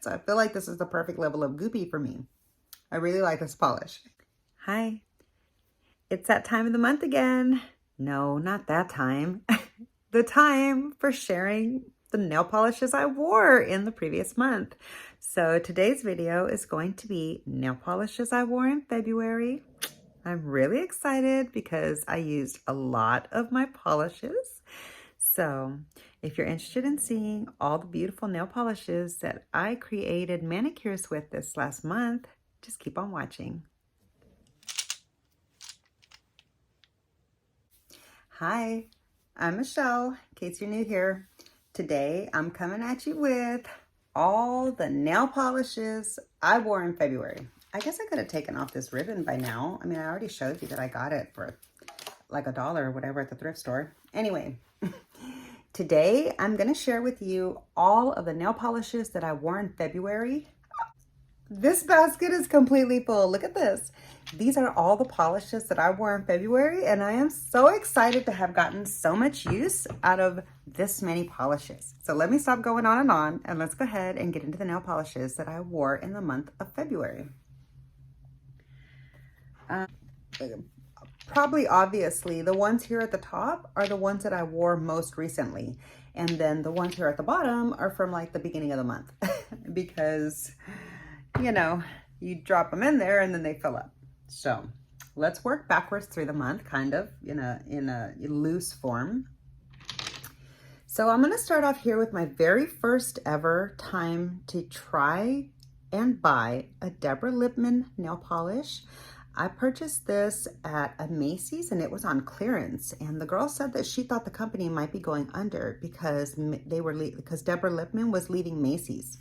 So I feel like this is the perfect level of goopy for me. I really like this polish. Hi, it's that time of the month again. No, not that time. The time for sharing the nail polishes I wore in the previous month. So today's video is going to be nail polishes I wore in February. I'm really excited because I used a lot of my polishes. So if you're interested in seeing all the beautiful nail polishes that I created manicures with this last month, just keep on watching. Hi, I'm Michelle, in case you're new here. Today I'm coming at you with all the nail polishes I wore in February. I guess I could have taken off this ribbon by now. I mean, I already showed you that I got it for like $1 or whatever at the thrift store. Anyway, today I'm going to share with you all of the nail polishes that I wore in February. This basket is completely full. Look at this. These are all the polishes that I wore in February, and I am so excited to have gotten so much use out of this many polishes. So let me stop going on, and let's go ahead and get into the nail polishes that I wore in the month of February. Probably obviously the ones here at the top are the ones that I wore most recently, and then the ones here at the bottom are from like the beginning of the month because you know, you drop them in there and then they fill up. So let's work backwards through the month, kind of in a loose form. So I'm going to start off here with my very first ever time to try and buy a Deborah Lippmann nail polish. I purchased this at a Macy's and it was on clearance. And the girl said that she thought the company might be going under because Deborah Lippmann was leaving Macy's.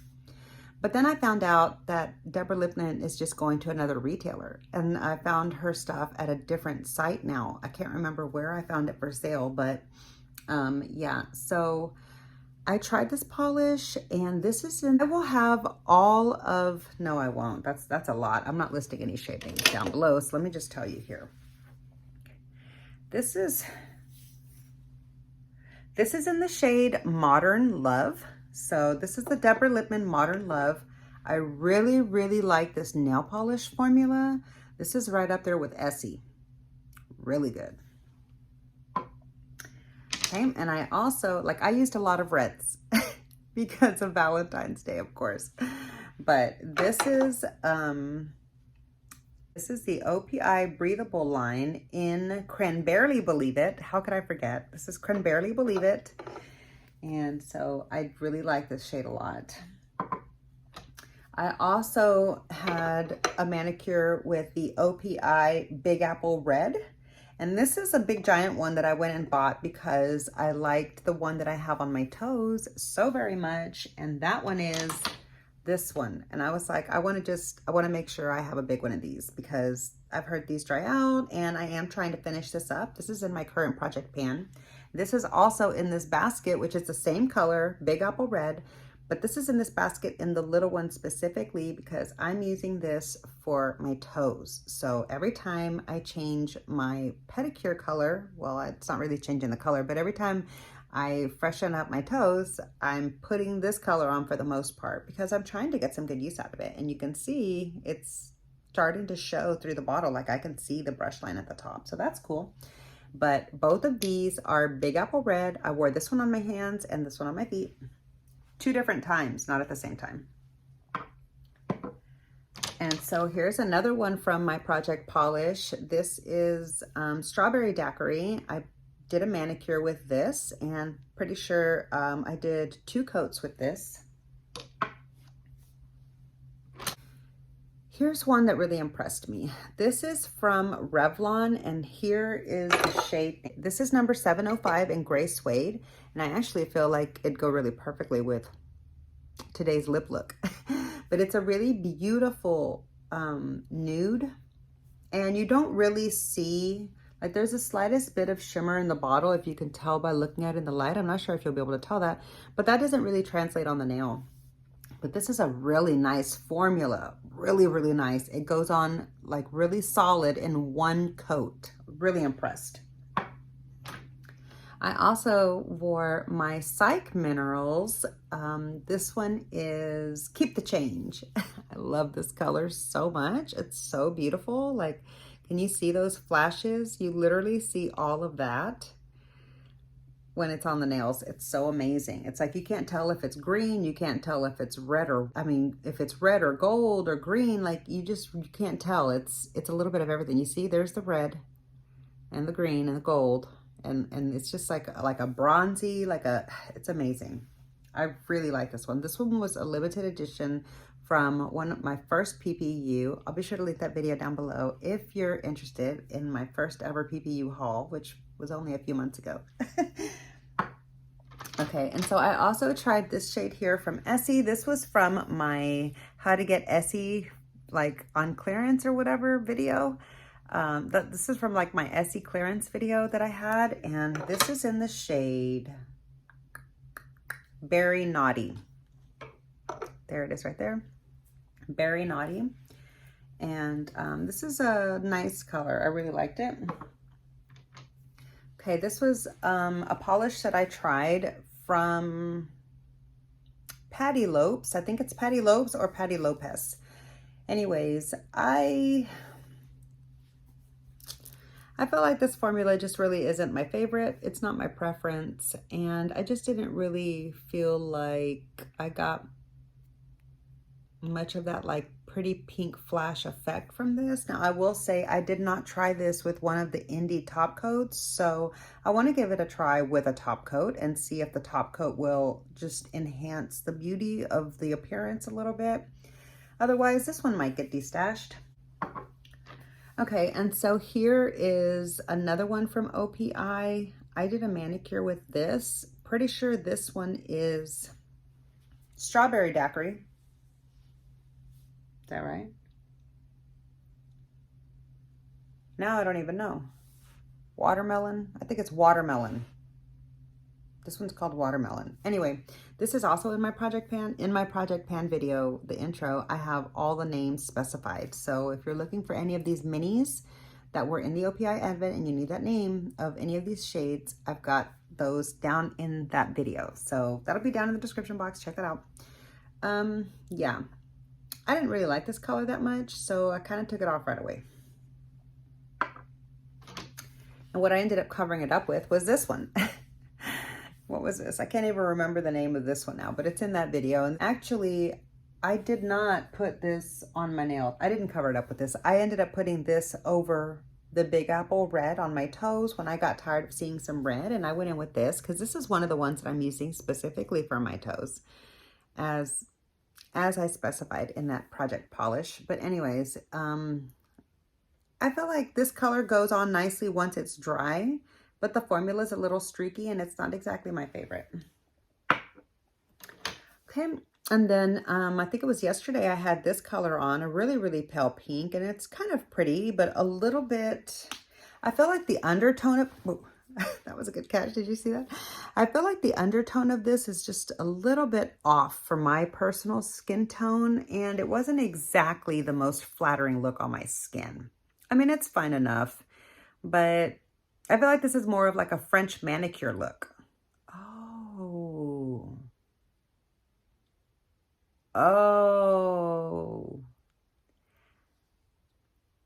But then I found out that Deborah Lippmann is just going to another retailer, and I found her stuff at a different site now. I can't remember where I found it for sale, but yeah. So I tried this polish, and this is I will have all of, no, I won't. That's a lot. I'm not listing any shade names down below, so let me just tell you here. This is in the shade Modern Love. So this is the Deborah Lippmann Modern Love. I really, really like this nail polish formula. This is right up there with Essie. Really good. Okay, and I also, I used a lot of reds because of Valentine's Day, of course. But this is the OPI Breathable line in Cranberry Believe It. How could I forget? This is Cranberry Believe It. And so I really like this shade a lot. I also had a manicure with the OPI Big Apple Red. And this is a big giant one that I went and bought because I liked the one that I have on my toes so very much. And that one is this one. And I was like, I want to make sure I have a big one of these because I've heard these dry out and I am trying to finish this up. This is in my current project pan. This is also in this basket, which is the same color, Big Apple Red, but this is in this basket in the little one specifically because I'm using this for my toes. So every time I change my pedicure color, well, it's not really changing the color, but every time I freshen up my toes, I'm putting this color on for the most part because I'm trying to get some good use out of it. And you can see it's starting to show through the bottle, like I can see the brush line at the top. So that's cool. But both of these are Big Apple Red. I wore this one on my hands and this one on my feet. 2 different times, not at the same time. And so here's another one from my project polish. This is Strawberry Daiquiri. I did a manicure with this and pretty sure I did 2 coats with this. Here's one that really impressed me. This is from Revlon, and here is the shade. This is number 705 in Gray Suede, and I actually feel like it'd go really perfectly with today's lip look. But it's a really beautiful nude, and you don't really see, like there's the slightest bit of shimmer in the bottle if you can tell by looking at it in the light. I'm not sure if you'll be able to tell that, but that doesn't really translate on the nail. But this is a really nice formula, really, really nice. It goes on like really solid in one coat. Really impressed. I also wore my Psych Minerals. This one is Keep the Change. I love this color so much. It's so beautiful. Like, can you see those flashes? You literally see all of that when it's on the nails. It's so amazing. It's like you can't tell if it's green, you can't tell if it's red or, I mean, if it's red or gold or green, like you can't tell. It's a little bit of everything. You see, there's the red and the green and the gold, and it's just like a bronzy, it's amazing. I really like this one. This one was a limited edition from one of my first PPU. I'll be sure to link that video down below if you're interested in my first ever PPU haul, which was only a few months ago. Okay, and so I also tried this shade here from Essie. This was from my how to get Essie like on clearance or whatever video. This is from like my Essie clearance video that I had, and this is in the shade Berry Naughty. There it is right there, Berry Naughty. And this is a nice color. I really liked it. Okay, this was a polish that I tried from Patty Lopes. I think it's Patty Lopes or Patty Lopez. Anyways, I felt like this formula just really isn't my favorite. It's not my preference, and I just didn't really feel like I got much of that like pretty pink flash effect from this. Now, I will say I did not try this with one of the indie top coats, so I want to give it a try with a top coat and see if the top coat will just enhance the beauty of the appearance a little bit. Otherwise, this one might get destashed. Okay, and so here is another one from OPI. I did a manicure with this. Pretty sure this one is Strawberry Daiquiri. Is that right? Now I don't even know. Watermelon? I think it's watermelon. This one's called watermelon. Anyway, this is also in my project pan. In my project pan video, the intro, I have all the names specified. So if you're looking for any of these minis that were in the OPI Advent and you need that name of any of these shades, I've got those down in that video. So that'll be down in the description box. Check that out. Yeah, I didn't really like this color that much, so I kind of took it off right away. And what I ended up covering it up with was this one. What was this? I can't even remember the name of this one now, but it's in that video. And actually, I did not put this on my nail. I didn't cover it up with this. I ended up putting this over the Big Apple red on my toes when I got tired of seeing some red, and I went in with this because this is one of the ones that I'm using specifically for my toes as I specified in that project polish. But anyways, I feel like this color goes on nicely once it's dry, but the formula is a little streaky and it's not exactly my favorite. Okay, and then I think it was yesterday I had this color on, a really, really pale pink, and it's kind of pretty, but a little bit, I feel like the undertone of, oh, that was a good catch, did you see that? I feel like the undertone of this is just a little bit off for my personal skin tone, and it wasn't exactly the most flattering look on my skin. I mean, it's fine enough, but I feel like this is more of like a French manicure look. Oh.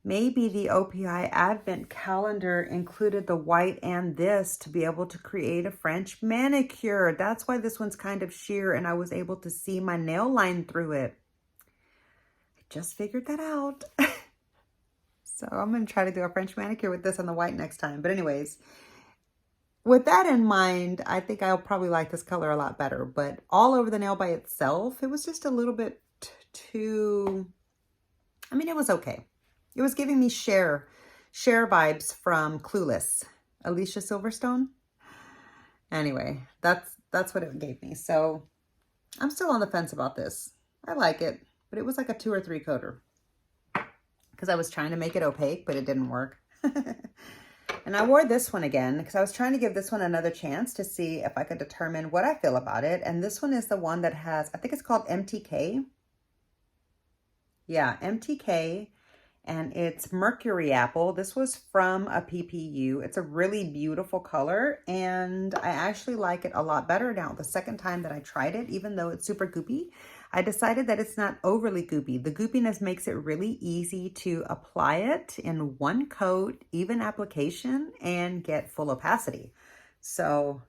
Maybe the OPI Advent calendar included the white and this to be able to create a French manicure. That's why this one's kind of sheer and I was able to see my nail line through it. I just figured that out. So I'm going to try to do a French manicure with this on the white next time. But anyways, with that in mind, I think I'll probably like this color a lot better. But all over the nail by itself, it was just a little bit too, I mean, it was okay. It was giving me Cher vibes from Clueless, Alicia Silverstone. Anyway, that's what it gave me. So I'm still on the fence about this. I like it, but it was like a 2 or 3 coater because I was trying to make it opaque, but it didn't work. And I wore this one again because I was trying to give this one another chance to see if I could determine what I feel about it. And this one is the one that has, I think it's called MTK. Yeah, MTK. and it's Mercury Apple. This was from a PPU. It's a really beautiful color, and I actually like it a lot better now. The second time that I tried it, even though it's super goopy, I decided that it's not overly goopy. The goopiness makes it really easy to apply it in one coat, even application, and get full opacity. So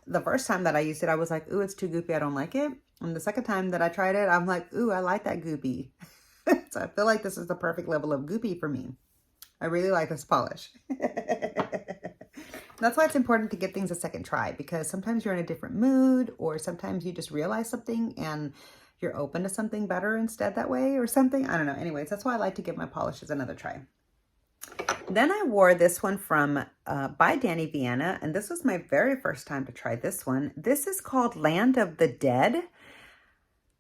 the first time that I used it, I was like, ooh, it's too goopy, I don't like it. And the second time that I tried it, I'm like, ooh, I like that goopy. So I feel like this is the perfect level of goopy for me. I really like this polish. That's why it's important to give things a second try, because sometimes you're in a different mood, or sometimes you just realize something and you're open to something better instead that way or something. I don't know. Anyways, that's why I like to give my polishes another try. Then I wore this one from by Danny Vienna, and this was my very first time to try this one. This is called Land of the Dead.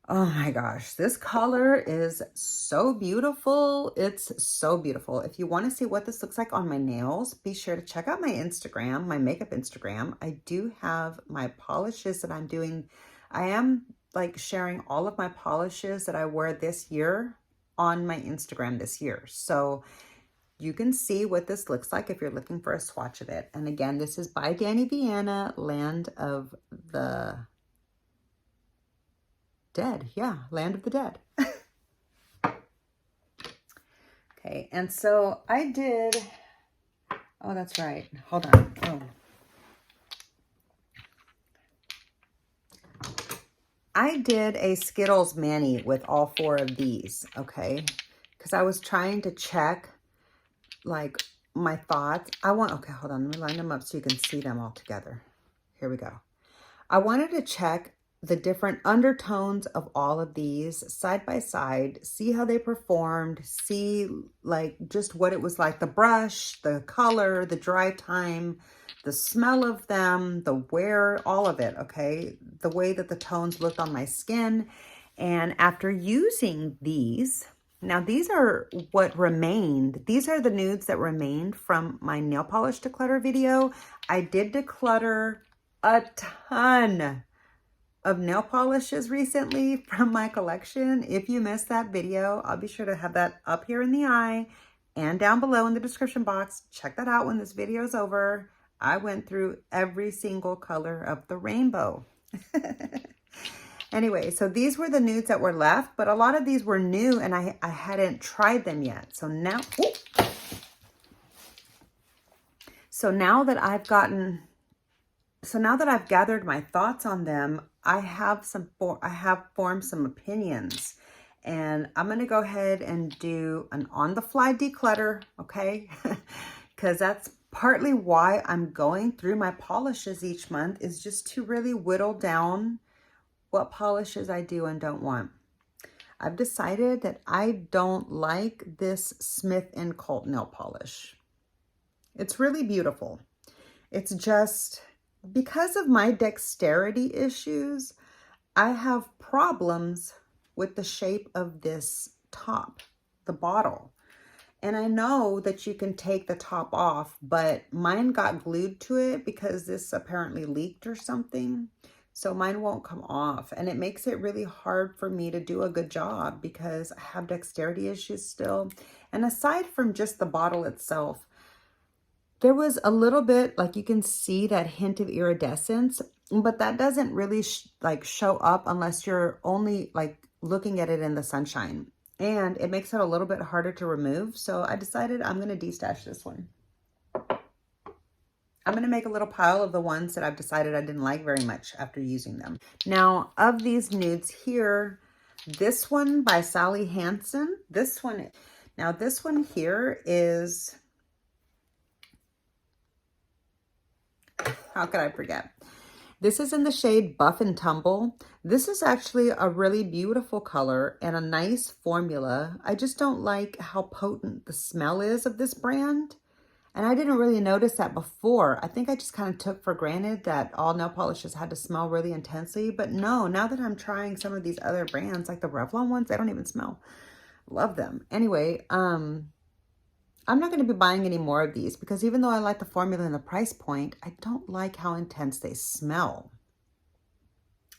Oh my gosh, this color is so beautiful. It's so beautiful. If you want to see what this looks like on my nails, be sure to check out my Instagram, my makeup Instagram. I do have my polishes that I'm doing. I am like sharing all of my polishes that I wear this year on my Instagram this year. So you can see what this looks like if you're looking for a swatch of it. And again, this is by Danny Vienna, Land of the Dead. Yeah, Land of the Dead. Okay, and so I did, oh, that's right. Hold on. Oh. I did a Skittles mani with all 4 of these, okay? Because I was trying to check, like, my thoughts. Okay, hold on. Let me line them up so you can see them all together. Here we go. I wanted to check the different undertones of all of these side by side, see how they performed, see like just what it was like, the brush, the color, the dry time, the smell of them, the wear, all of it, okay? The way that the tones looked on my skin. And after using these, now these are what remained. These are the nudes that remained from my nail polish declutter video. I did declutter a ton of nail polishes recently from my collection. If you missed that video, I'll be sure to have that up here in the eye and down below in the description box. Check that out when this video is over. I went through every single color of the rainbow. Anyway, so these were the nudes that were left, but a lot of these were new and I hadn't tried them yet. So now, that I've gathered my thoughts on them, I have formed some opinions, and I'm going to go ahead and do an on-the-fly declutter, okay? Because that's partly why I'm going through my polishes each month, is just to really whittle down what polishes I do and don't want. I've decided that I don't like this Smith & Colt nail polish. It's really beautiful. It's just, because of my dexterity issues, I have problems with the shape of this top, the bottle. And I know that you can take the top off, but mine got glued to it because this apparently leaked or something. So mine won't come off, and it makes it really hard for me to do a good job because I have dexterity issues still. And aside from just the bottle itself, there was a little bit, like you can see that hint of iridescence, but that doesn't really show up unless you're only like looking at it in the sunshine. And it makes it a little bit harder to remove. So I decided I'm going to destash this one. I'm going to make a little pile of the ones that I've decided I didn't like very much after using them. Now, of these nudes here, this one by Sally Hansen, this one here is, how could I forget? This is in the shade Buff and Tumble. This is actually a really beautiful color and a nice formula. I just don't like how potent the smell is of this brand. And I didn't really notice that before. I think I just kind of took for granted that all nail polishes had to smell really intensely. But no, now that I'm trying some of these other brands, like the Revlon ones, they don't even smell. Love them. Anyway, I'm not going to be buying any more of these because even though I like the formula and the price point, I don't like how intense they smell.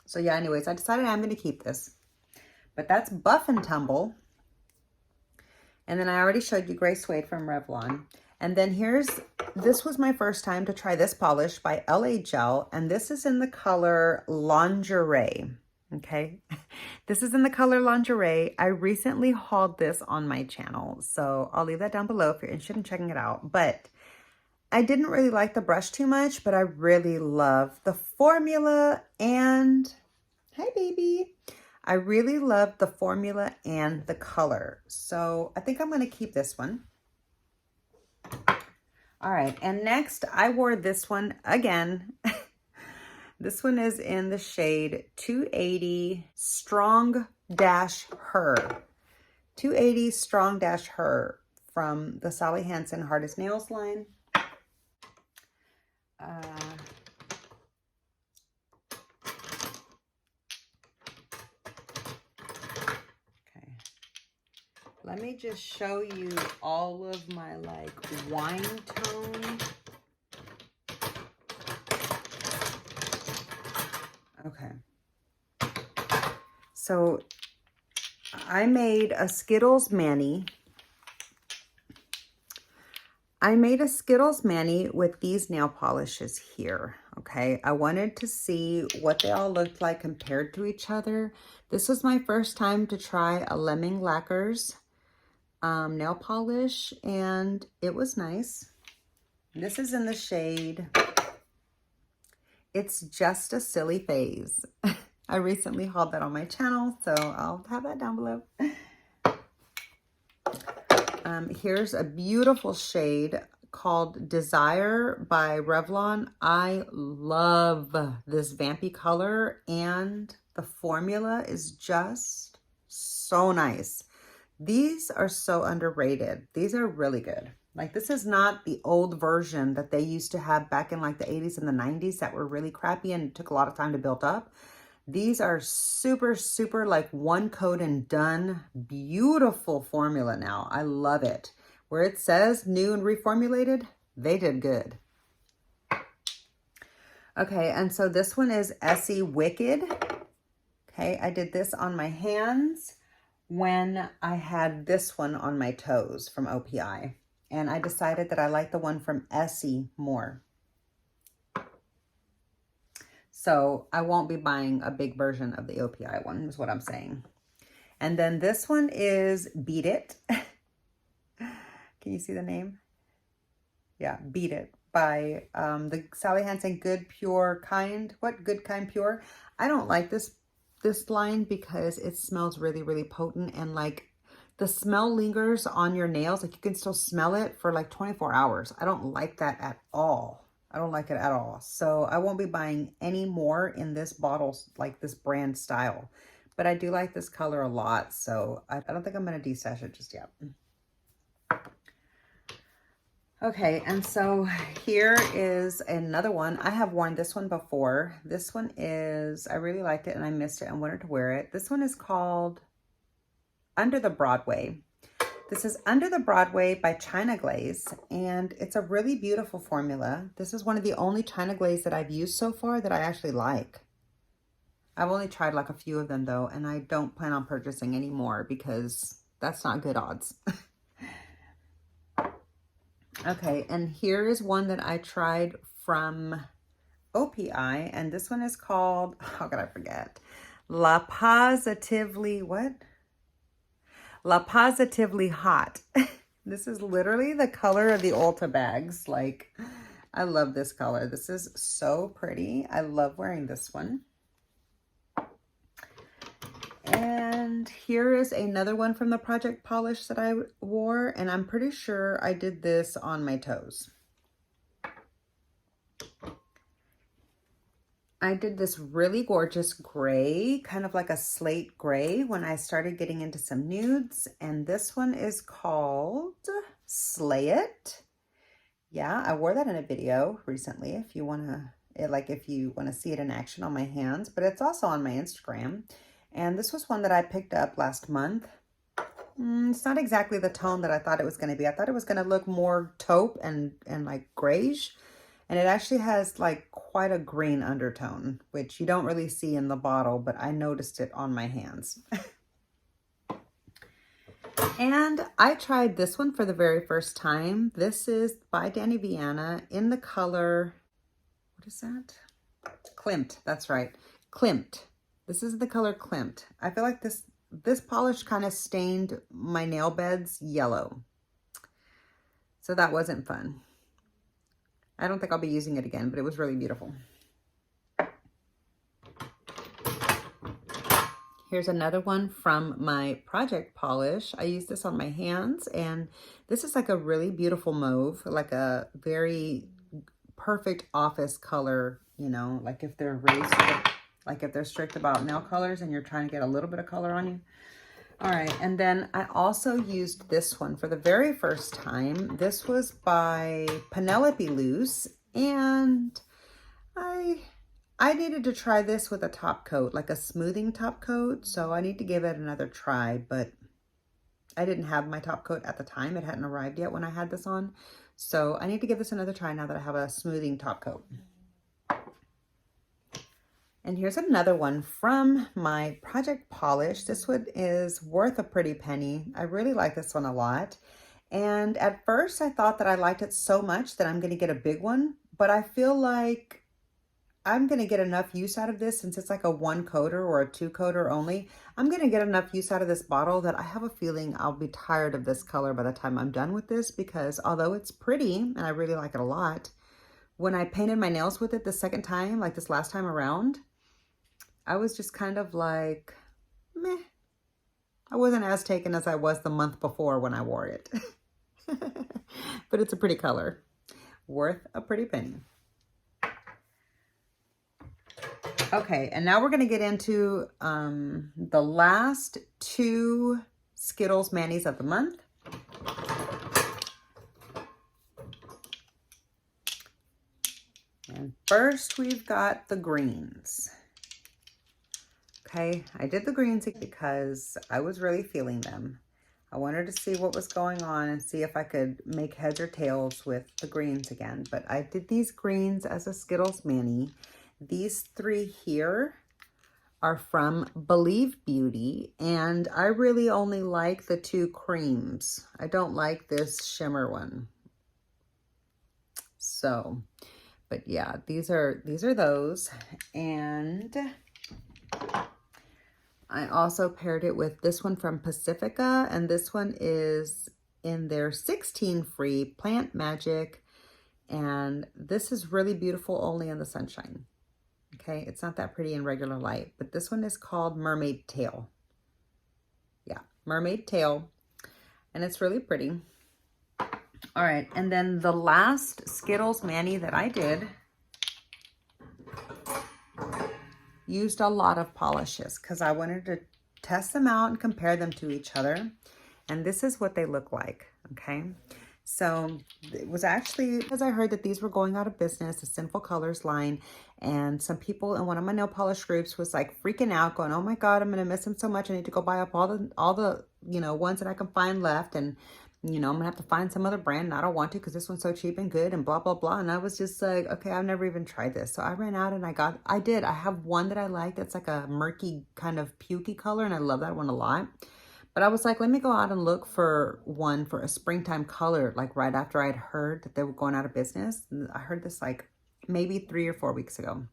So yeah, anyways, I decided I'm going to keep this. But that's Buff and Tumble. And then I already showed you Gray Suede from Revlon. And then this was my first time to try this polish by LA Gel. And this is in the color Lingerie. Okay. This is in the color Lingerie. I recently hauled this on my channel. So I'll leave that down below if you're interested in checking it out. But I didn't really like the brush too much, but I really love the formula and, hi baby. I really love the formula and the color. So I think I'm going to keep this one. All right. And next I wore this one again. This one is in the shade 280 Strong Dash Her. 280 Strong Dash Her from the Sally Hansen Hard as Nails line. Okay. Let me just show you all of my like wine tone. Okay. So I made a Skittles mani. I made a Skittles mani with these nail polishes here, okay? I wanted to see what they all looked like compared to each other. This was my first time to try a Lemming Lacquers nail polish, and it was nice. This is in the shade, It's Just a Silly Phase. I recently hauled that on my channel, so I'll have that down below. Here's a beautiful shade called Desire by Revlon. I love this vampy color, and the formula is just so nice. These are so underrated. These are really good. Like, this is not the old version that they used to have back in like the 80s and the 90s that were really crappy and took a lot of time to build up. These are super, super like one coat and done. Beautiful formula now. I love it. Where it says new and reformulated, they did good. Okay, and so this one is Essie Wicked. Okay, I did this on my hands when I had this one on my toes from OPI. And I decided that I like the one from Essie more. So I won't be buying a big version of the OPI one, is what I'm saying. And then this one is Beat It. Can you see the name? Yeah, Beat It by the Sally Hansen Good Pure Kind. What? Good Kind Pure? I don't like this line because it smells really, really potent, and like the smell lingers on your nails. Like you can still smell it for like 24 hours. I don't like that at all. I don't like it at all. So I won't be buying any more in this bottle, like this brand style. But I do like this color a lot. So I don't think I'm going to destash it just yet. Okay, and so here is another one. I have worn this one before. This one is, I really liked it and I missed it and wanted to wear it. This one is called Under the Broadway. This is Under the Broadway by China Glaze, and it's a really beautiful formula. This is one of the only China Glaze that I've used so far that I actually like. I've only tried like a few of them though, and I don't plan on purchasing any more because that's not good odds. Okay, and here is one that I tried from OPI, and this one is called, how could I forget? La Positively, what? La Positively Hot. This is literally the color of the Ulta bags. Like, I love this color. This is so pretty. I love wearing this one. And here is another one from the Project Polish that I wore, and I'm pretty sure I did this on my toes. I did this really gorgeous gray, kind of like a slate gray, when I started getting into some nudes. And this one is called Slay It. Yeah, I wore that in a video recently if you want to see it in action on my hands. But it's also on my Instagram. And this was one that I picked up last month. It's not exactly the tone that I thought it was going to be. I thought it was going to look more taupe and like grayish. And it actually has like quite a green undertone, which you don't really see in the bottle, but I noticed it on my hands. And I tried this one for the very first time. This is by Danny Viana in the color, what is that? Klimt, that's right. Klimt. This is the color Klimt. I feel like this polish kind of stained my nail beds yellow. So that wasn't fun. I don't think I'll be using it again, but it was really beautiful. Here's another one from my project polish. I use this on my hands, and this is like a really beautiful mauve, like a very perfect office color, you know, like if they're really strict, like if they're strict about nail colors and you're trying to get a little bit of color on you. All right, and then I also used this one for the very first time. This was by Penelope Loose, and I needed to try this with a top coat, like a smoothing top coat. So I need to give it another try, but I didn't have my top coat at the time. It hadn't arrived yet when I had this on. So I need to give this another try now that I have a smoothing top coat. And here's another one from my project polish. This one is worth a pretty penny. I really like this one a lot. And at first I thought that I liked it so much that I'm going to get a big one, but I feel like I'm going to get enough use out of this since it's like a 1-coater or a 2-coater only. I'm going to get enough use out of this bottle that I have a feeling I'll be tired of this color by the time I'm done with this, because although it's pretty and I really like it a lot, when I painted my nails with it the second time, like this last time around, I was just kind of like, meh. I wasn't as taken as I was the month before when I wore it. But it's a pretty color. Worth a pretty penny. Okay, and now we're going to get into the last 2 Skittles Manis of the month. And first we've got the greens. Okay, I did the greens because I was really feeling them. I wanted to see what was going on and see if I could make heads or tails with the greens again. But I did these greens as a Skittles Mani. These 3 here are from Believe Beauty, and I really only like the 2 creams. I don't like this shimmer one. So, but yeah, these are those. And I also paired it with this one from Pacifica, and this one is in their 16 free Plant Magic, and this is really beautiful only in the sunshine. Okay, it's not that pretty in regular light, but this one is called Mermaid Tail. Yeah, Mermaid Tail, and it's really pretty. All right, and then the last Skittles Mani that I did used a lot of polishes because I wanted to test them out and compare them to each other. And this is what they look like, okay? So it was actually because I heard that these were going out of business, the Sinful Colors line, and some people in one of my nail polish groups was like freaking out, going, "Oh my God, I'm gonna miss them so much. I need to go buy up all the you know, ones that I can find left, and you know, I'm gonna have to find some other brand, and I don't want to because this one's so cheap and good and blah blah blah." And I was just like, okay, I've never even tried this. So I ran out and I have one that I like that's like a murky kind of pukey color, and I love that one a lot. But I was like, let me go out and look for one for a springtime color, like right after I'd heard that they were going out of business. And I heard this like maybe 3 or 4 weeks ago.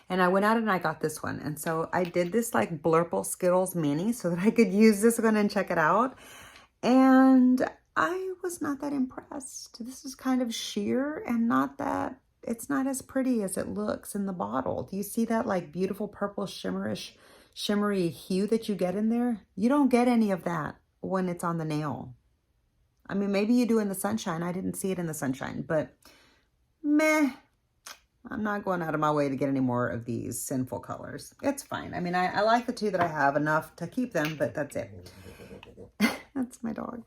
And I went out and I got this one. And so I did this like Blurple Skittles Mini so that I could use this one and check it out. And I was not that impressed. This is kind of sheer and it's not as pretty as it looks in the bottle. Do you see that like beautiful purple shimmery hue that you get in there? You don't get any of that when it's on the nail. I mean, maybe you do in the sunshine. I didn't see it in the sunshine, but meh. I'm not going out of my way to get any more of these Sinful Colors. It's fine. I mean, I like the 2 that I have enough to keep them, but that's it. That's my dog.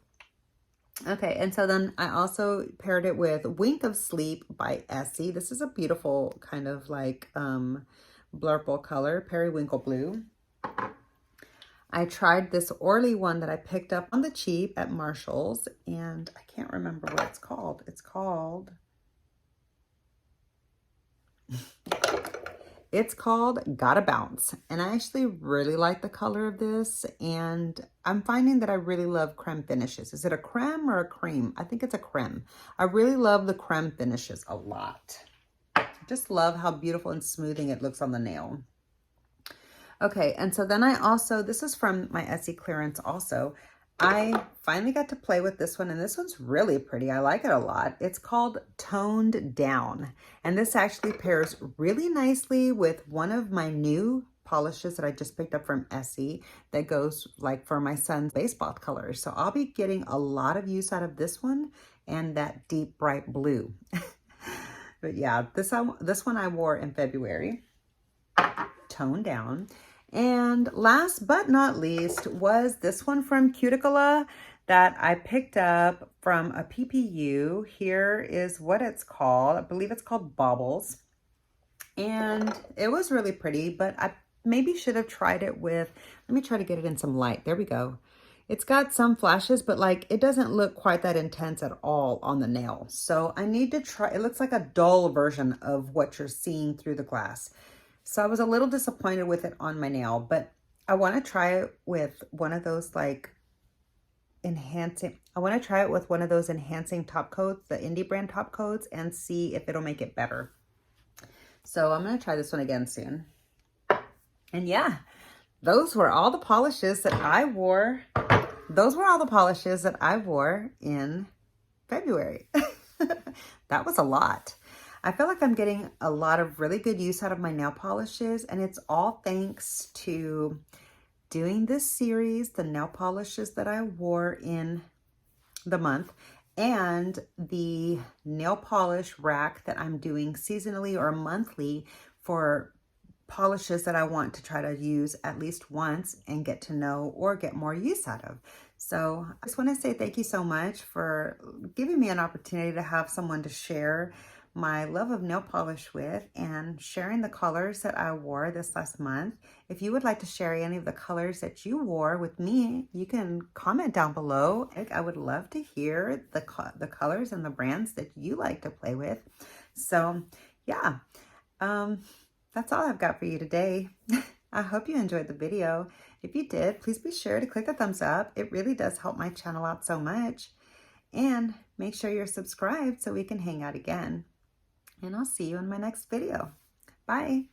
Okay, and so then I also paired it with Wink of Sleep by Essie. This is a beautiful kind of like blurple color, periwinkle blue. I tried this Orly one that I picked up on the cheap at Marshall's, and I can't remember what it's called. It's called Gotta Bounce, and I actually really like the color of this, and I'm finding that I really love creme finishes. Is it a creme or a cream? I think it's a creme. I really love the creme finishes a lot. Just love how beautiful and smoothing it looks on the nail. Okay, and so then I also, this is from my Etsy clearance also. I finally got to play with this one, and this one's really pretty. I like it a lot. It's called Toned Down, and this actually pairs really nicely with one of my new polishes that I just picked up from Etsy that goes like for my son's baseball colors. So I'll be getting a lot of use out of this one and that deep bright blue. But yeah, this one I wore in February. Toned Down. And last but not least was this one from Cuticola that I picked up from a PPU. Here is what it's called. I believe it's called Baubles. And it was really pretty, but I maybe should have tried it with, let me try to get it in some light. There we go. It's got some flashes, but like it doesn't look quite that intense at all on the nail. So I need to try, it looks like a dull version of what you're seeing through the glass. So I was a little disappointed with it on my nail, but I want to try it with one of those like enhancing, I want to try it with one of those enhancing top coats, the indie brand top coats, and see if it'll make it better. So I'm going to try this one again soon. And yeah, those were all the polishes that I wore. Those were all the polishes that I wore in February. That was a lot. I feel like I'm getting a lot of really good use out of my nail polishes, and it's all thanks to doing this series, the nail polishes that I wore in the month, and the nail polish rack that I'm doing seasonally or monthly for polishes that I want to try to use at least once and get to know or get more use out of. So I just want to say thank you so much for giving me an opportunity to have someone to share my love of nail polish with and sharing the colors that I wore this last month. If you would like to share any of the colors that you wore with me, you can comment down below. I would love to hear the colors and the brands that you like to play with. So yeah, that's all I've got for you today. I hope you enjoyed the video. If you did, please be sure to click the thumbs up. It really does help my channel out so much. And make sure you're subscribed so we can hang out again. And I'll see you in my next video. Bye.